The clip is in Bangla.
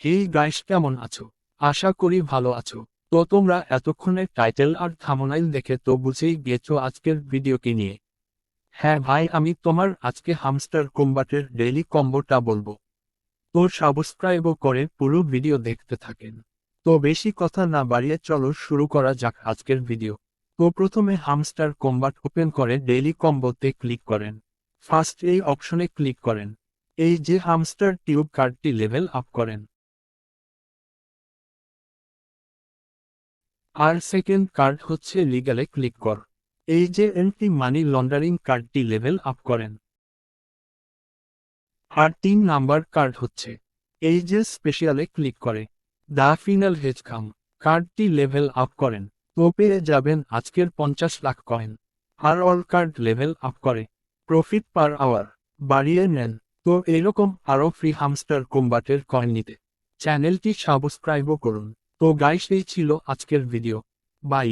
হেই গাইস, কেমন আছো? আশা করি ভালো আছো। তো তোমরা এতক্ষণে টাইটেল আর থাম্বনেইল দেখে তো বুঝেই গেছো আজকের ভিডিও কি নিয়ে। হ্যাঁ ভাই, আমি তোমার আজকে হামস্টার কম্বাটের ডেইলি কম্বোটা বলবো। তো সাবস্ক্রাইবও করে পুরো ভিডিও দেখতে থাকেন। তো বেশি কথা না বাড়িয়ে চলো শুরু করা যাক আজকের ভিডিও। তো প্রথমে হামস্টার কম্বাট ওপেন করে ডেইলি কম্বোতে ক্লিক করেন। ফার্স্ট এই অপশনে ক্লিক করেন। এই যে হামস্টার টিউব কার্ডটি লেভেল আপ করেন। আর সেকেন্ড কার্ড হচ্ছে লিগ্যালে ক্লিক কর। এই যে এন্টি মানি লন্ডারিং কার্ডটি লেভেল আপ করেন। আর 3 নাম্বার কার্ড হচ্ছে এই যে স্পেশালে ক্লিক করে দ্য ফিনাল হেজকাম কার্ডটি লেভেল আপ করেন। তো পেয়ে যাবেন আজকের 50 লাখ কয়েন। আর অল কার্ড লেভেল আপ করে প্রফিট পার আওয়ার বাড়িয়ে নেন। তো এরকম আরও ফ্রি হামস্টার কম্বাটের কয়েন নিতে চ্যানেলটি সাবস্ক্রাইবও করুন। তো গাইস, এই ছিল আজকের ভিডিও। বাই।